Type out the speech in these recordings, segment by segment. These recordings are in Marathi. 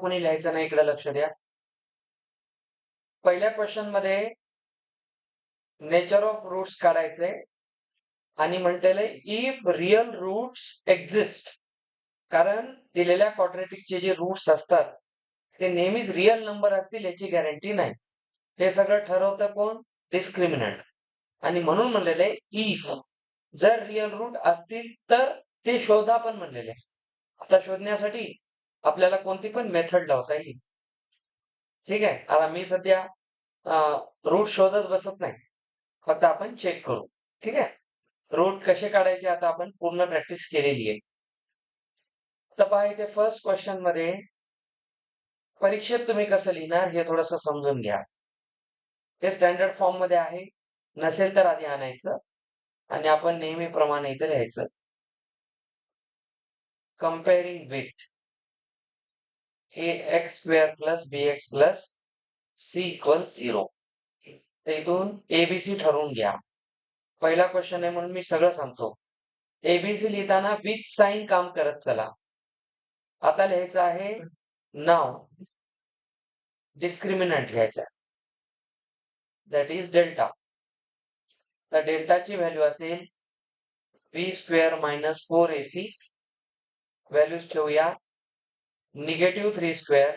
कोणी लिहायचं नाही, इकडे लक्ष द्या. पहिल्या क्वेश्चन मध्ये नेचर ऑफ रूट्स काढायचे आणि म्हटलेलं इफ रिअल रूट्स एक्झिस्ट, कारण दिलेल्या क्वाड्रेटिकचे जे रूट्स असतात ते नेहमीच रिअल नंबर असतील याची गॅरंटी नाही. हे सगळं ठरवतं कोण? डिस्क्रिमिनंट. आणि म्हणून म्हणलेलं आहे इफ जर रिअल रूट असतील तर ते शोधा पण म्हणलेले. आता शोधण्यासाठी आपल्याला कोणती पण मेथड लावता येईल. ठीक आहे. आता मी सध्या रूट शोधत बसत नाही, फक्त आपण चेक करू. ठीक आहे. रूट कसे काढायचे आता आपण पूर्ण प्रॅक्टिस केलेली आहे. तर पहा इथे फर्स्ट क्वेश्चन मध्ये परीक्षेत तुम्ही कसं लिहिणार हे थोडंसं समजून घ्या. हे स्टँडर्ड फॉर्म मध्ये आहे, नसेल तर आधी आणायचं आणि आपण नेहमीप्रमाणे इथे लिहायचं कंपेअरिंग विथ ax² + bx + c = 0. इथून एबीसी ठरवून घ्या. पहिला क्वेश्चन आहे म्हणून मी सगळं सांगतो. एबीसी लिहिताना विथ साइन काम करत चला. आता लिहायचं आहे नाव, डिस्क्रिमिनंट लिहायचं दॅट इज डेल्टा. तर डेल्टाची व्हॅल्यू असेल b² - 4ac. व्हॅल्यूज ठेवूया -3²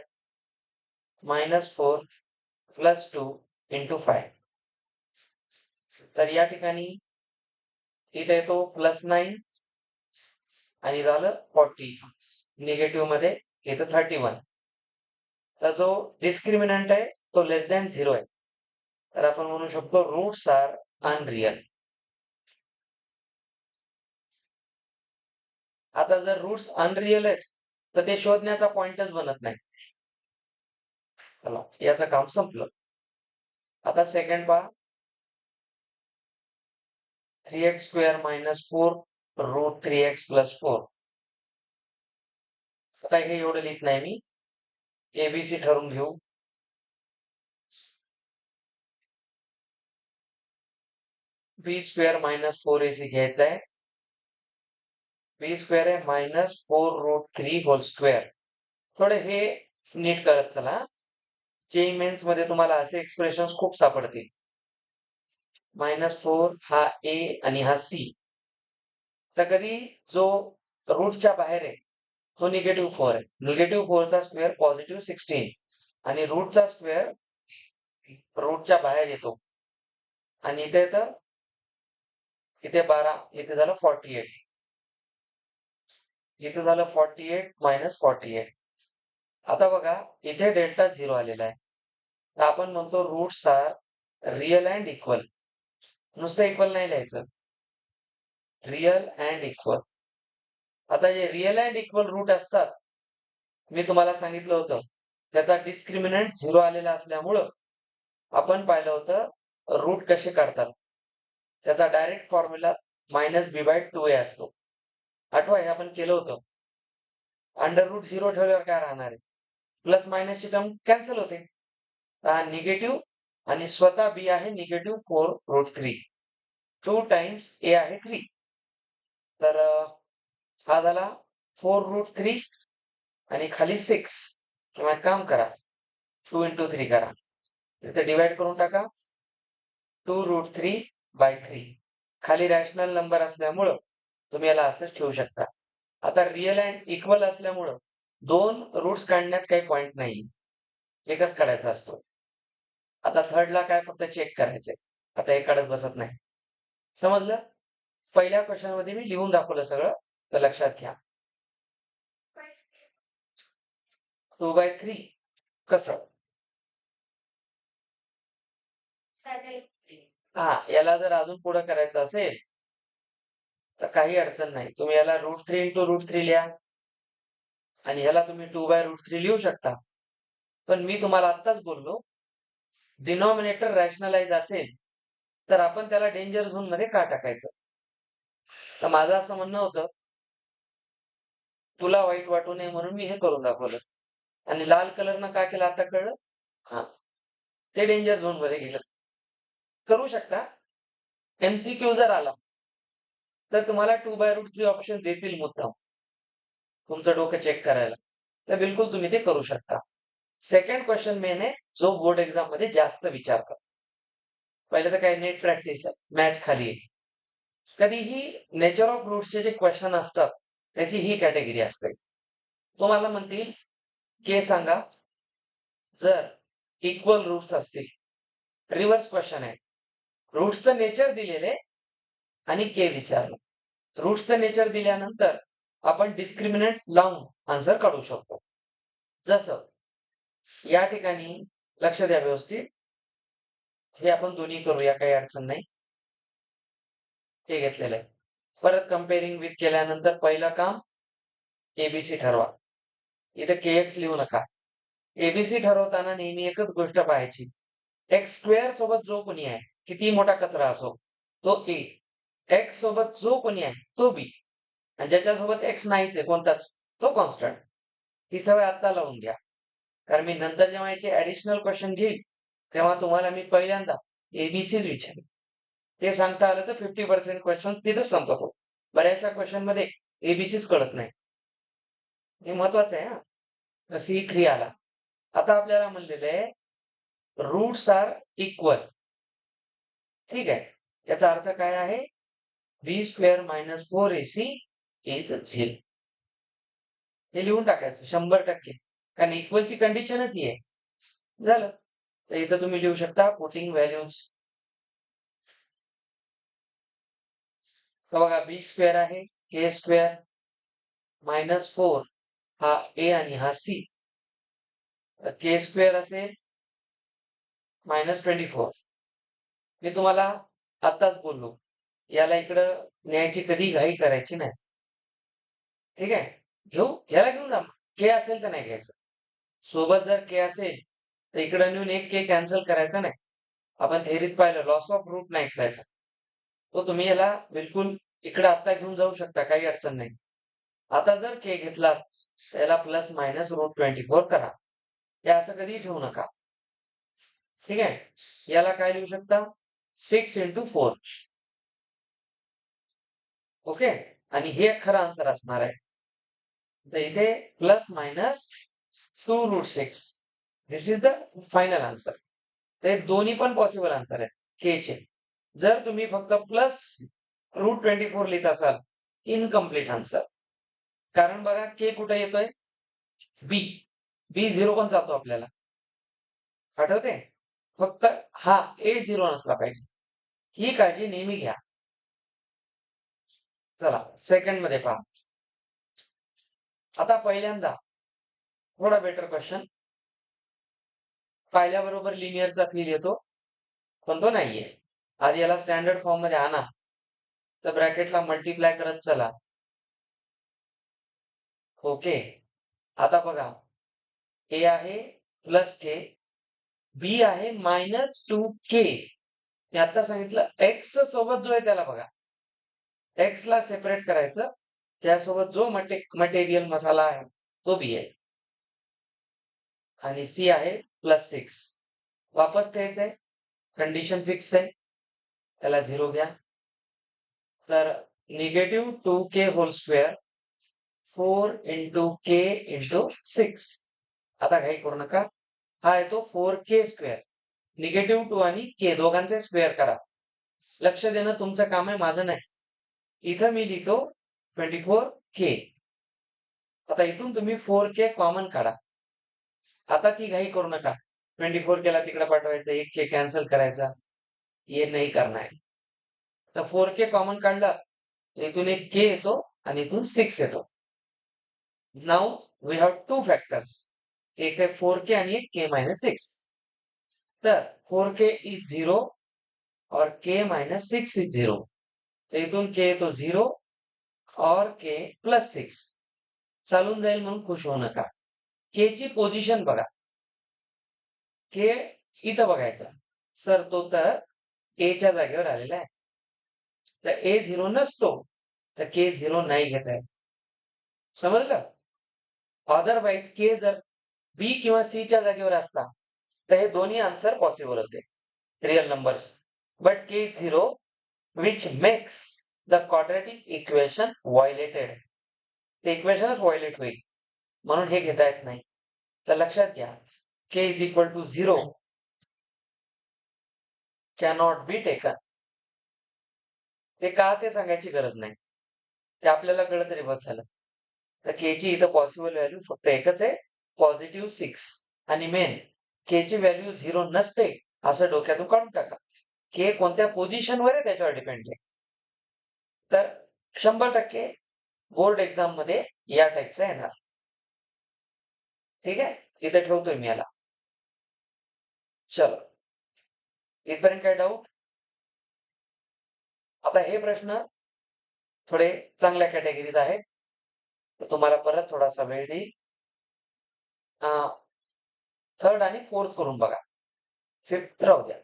-4 + 2 × 5. तर या ठिकाणी इथे येतो +9 आणि झालं 40. निगेटिव्ह मध्ये येतं 31. तर जो डिस्क्रिमिनंट आहे तो <0 आहे. तर आपण म्हणू शकतो रूट्स आर अनरिअल. आता जर रूट्स अनरिअल आहेत तर ते शोधण्याचा पॉइंटच बनत नाही. चला याचं काम संपलं. आता सेकंड पहा 3x² - 4 √3x + 4. आता हे एवढं लिहित नाही मी, एबीसी ठरवून घेऊ. b² - 4ac घ्यायचं आहे. b² आहे -4√3² थोडे हे नीट करत चला. जेईई मेन्स मध्ये तुम्हाला असे एक्सप्रेशन्स खूप सापडतील. -4 हा ए आणि हा सी. तर कधी जो रूटच्या बाहेर आहे तो -4 आहे. -4 चा स्क्वेअर +16 आणि रूटचा स्क्वेअर रूटच्या बाहेर येतो. आणि इथे येतं इथे 12, इथे झालं 48. इथे झालं 48 - 48. आता बघा इथे डेल्टा 0 आलेला आहे. तर आपण म्हणतो roots are real and equal. नुसतं इक्वल नाही लिहायचं, रिअल अँड इक्वल. आता जे रिअल अँड इक्वल रूट असतात, मी तुम्हाला सांगितलं होतं त्याचा डिस्क्रिमिनंट 0 आलेला असल्यामुळं आपण पाहिलं होतं रूट कसे काढतात. त्याचा डायरेक्ट फॉर्म्युला -b/2a असतो. आठवा हे आपण केलं होतं. √0 ठेवल्यावर काय राहणार आहे? प्लस मायनसची टर्म कॅन्सल होते. हा निगेटिव्ह आणि स्वतः बी आहे -4√3. 2 टाइम्स ए आहे 3. तर हा झाला 4√3 आणि खाली 6. किंवा काम करा 2 × 3 करा. इथे डिवाइड करून टाका 2√3/3. खाली रॅशनल नंबर असल्यामुळं तुम्ही याला असंच ठेवू शकता. आता रिअल अँड इक्वल असल्यामुळं 2 रूट्स काढण्यात काही पॉइंट नाही, एकच काढायचा असतो. आता थर्डला काय फक्त चेक करायचंय. आता हे काढत बसत नाही. समजलं? पहिल्या क्वेश्चन मध्ये मी लिहून दाखवलं सगळं, तर लक्षात घ्या. 2/3 कसं? हा याला जर अजून पुढे करायचं असेल तर काही अडचण नाही. तुम्ही याला √3 × √3 लिहा आणि याला तुम्ही 2/√3 लिहू शकता. पण मी तुम्हाला आत्ताच बोललो डिनॉमिनेटर रॅशनलाइज असेल तर आपण त्याला डेंजर झोन मध्ये का टाकायचं. तर माझं असं म्हणणं होतं तुला वाईट वाटू नये म्हणून मी हे करून दाखवलं. आणि लाल कलरनं का केलं आता कळलं? हा ते डेंजर झोन मध्ये गेलं. करू शकता. MCQ जर आला तर तुम्हाला 2/√3 ऑप्शन देतील मुद्दाम तुमचं डोकं चेक करायला. तर बिलकुल तुम्ही ते करू शकता. सेकंड क्वेश्चन मेन आहे, जो बोर्ड एक्झाम मध्ये जास्त विचारतात. पहिले तर काय नेट प्रॅक्टिस आहे, मॅच खाली आहे. कधीही नेचर ऑफ रूट्सचे जे क्वेश्चन असतात, त्याची ही कॅटेगरी असते. तुम्हाला म्हणतील, के सांगा जर इक्वल रूट्स असतील. रिव्हर्स क्वेश्चन आहे. रूट्सचं नेचर दिलेले आणि के विचारलं. रूट्सचं नेचर दिल्यानंतर आपण डिस्क्रिमिनंट लावून आन्सर काढू शकतो. जसं या ठिकाणी लक्ष द्या व्यवस्थित. हे आपण दोन्ही करूया, काही अडचण नाही. हे घेतलेलं आहे. परत कंपेअरिंग विथ केल्यानंतर पहिलं काम एबीसी ठरवा. इथे केएक्स लिहू नका. एबीसी ठरवताना नेहमी एकच गोष्ट पाहायची. एक्स स्क्वेअर सोबत जो कोणी आहे, किती मोठा कचरा असो, तो ए. एक्स सोबत जो कोणी आहे, तो बी. आणि ज्याच्यासोबत एक्स नाहीच आहे कोणताच, तो कॉन्स्टंट. ही सवय आता लावून घ्या. कारण मी नंतर जेव्हा याचे ऍडिशनल क्वेश्चन घेईल, तेव्हा तुम्हाला मी पहिल्यांदा एबीसीच विचारेन. ते सांगता आलं तर 50% क्वेश्चन तिथंच संपतो. बऱ्याचशा क्वेश्चन मध्ये एबीसीच कळत नाही. हे महत्वाचं आहे हा. C3 आला. आता आपल्याला म्हणलेलं आहे रूट्स आर इक्वल. ठीक आहे. याचा अर्थ काय आहे? बी स्क्वेअर मायनस 4ac इज 0. हे लिहून टाकायचं 100%. कारण इक्वलची कंडिशनच ही आहे. झालं. तर इथं तुम्ही लिहू शकता पुटिंग व्हॅल्यूज. तर बघा बी स्क्वेअर आहे, के स्क्वेअर मायनस 4 हा ए आणि हा सी. के स्क्वेअर असेल -24. मी तुम्हाला आत्ताच बोललो, याला इकडं न्यायची कधी घाई करायची नाही. ठीक आहे. ह्याला घेऊन जा. के असेल तर नाही घ्यायचं. सोबत जर के असेल तर इकडं नेऊन एक के कॅन्सल करायचा नाही. आपण थेरीत पाहिलं लॉस ऑफ रूट नाही करायचा. तो तुम्ही याला बिलकुल इकडे आत्ता घेऊन जाऊ शकता, काही अडचण नाही. आता जर के घेतला त्याला प्लस मायनस √24 करा. हे असं कधी ठेवू नका. ठीक आहे. याला काय लिहू शकता? 6 × 4. ओके. आणि हे खरं आन्सर असणार आहे. तर इथे plus minus 2√6. This is the final answer. ते दोन्ही पण पॉसिबल आन्सर आहेत के चे. जर तुम्ही फक्त प्लस √24 लिहित असाल, इनकम्प्लीट आन्सर. कारण बघा के कुठे येतोय? बी. बी 0 पण जातो आपल्याला. आठवते? फक्त हा ए 0 नसला पाहिजे. ही काळजी नेहमी घ्या. चला सेकंड मध्ये पहा. आता पहिल्यांदा थोडा बेटर क्वेश्चन. पाहिल्याबरोबर लिनियरचा फील येतो, पण तो नाहीये. आधी याला स्टँडर्ड फॉर्म मध्ये आणा. तर ब्रॅकेटला मल्टिप्लाय करत चला. ओके. आता बघा ए आहे प्लस के, बी आहे -2k. मी आता सांगितलं एक्स सोबत जो आहे त्याला बघा. एक्स ला सेपरेट करायचं. त्यासोबत जो मटेरियल मसाला आहे तो बी आहे. आणि सी आहे +6. वापस द्यायचंय. कंडिशन फिक्स आहे. त्याला 0 घ्या. तर -2k होल स्क्वेअर 4 × k × 6. आता घाई करू नका. हा येतो 4k स्क्वेअर. -2 आणि k दोघांचे स्क्वेअर करा. लक्ष देणं तुमचं काम आहे, माझं नाही. इथं मी लिहितो 24k. आता इथून तुम्ही 4k कॉमन काढा. आता ती घाई करू नका. 24 केला तिकडे पाठवायचा, 1k कॅन्सल करायचा. हे नाही करणार. तर 4k कॉमन काढला, इथून एक k येतो आणि इथून 6 येतो. Now we have 2 factors. एक आहे 4k आणि एक k - 6. तर 4k इज 0 और k - 6 इज 0. तर इथून k येतो 0 और k +6. चालून जाईल म्हणून खुश होऊ नका. k ची पोझिशन बघा. k इथं बघायचा. सर तो तर a च्या जागेवर आलेला आहे. तर a 0 नसतो, तर k 0 नाही घेत आहे. समजलं? अदरवाईज के जर बी किंवा सी च्या जागेवर असता, तर हे दोन्ही आन्सर पॉसिबल होते. Real numbers. But K is 0 which makes the quadratic equation violated. ते इक्वेशनच व्हायोलेट होईल. म्हणून हे घेता येत नाही. तर लक्षात घ्या, k is equal to 0 cannot be taken. ते का ते सांगायची गरज नाही. ते आपल्याला कळलं तरी बस झालं. तर k ची इथं पॉसिबल व्हॅल्यू फक्त एकच आहे, पॉझिटिव्ह 6. आणि मेन k ची व्हॅल्यू 0 नसते, असं डोक्यातून काढून टाका. k कोणत्या पोझिशनवर आहे त्याच्यावर डिपेंड आहे. तर 100% बोर्ड एक्झाम मध्ये या टाईपचा येणार. ठीक आहे? इथे ठेवतोय मी याला. चलो. इथपर्यंत काय डाऊट? आता हे प्रश्न थोडे चांगल्या कॅटेगरीत आहेत. तर तुम्हाला परत थोडासा वेळ देईल. 3rd आणि 4th करून बघा. 5th राहू द्या.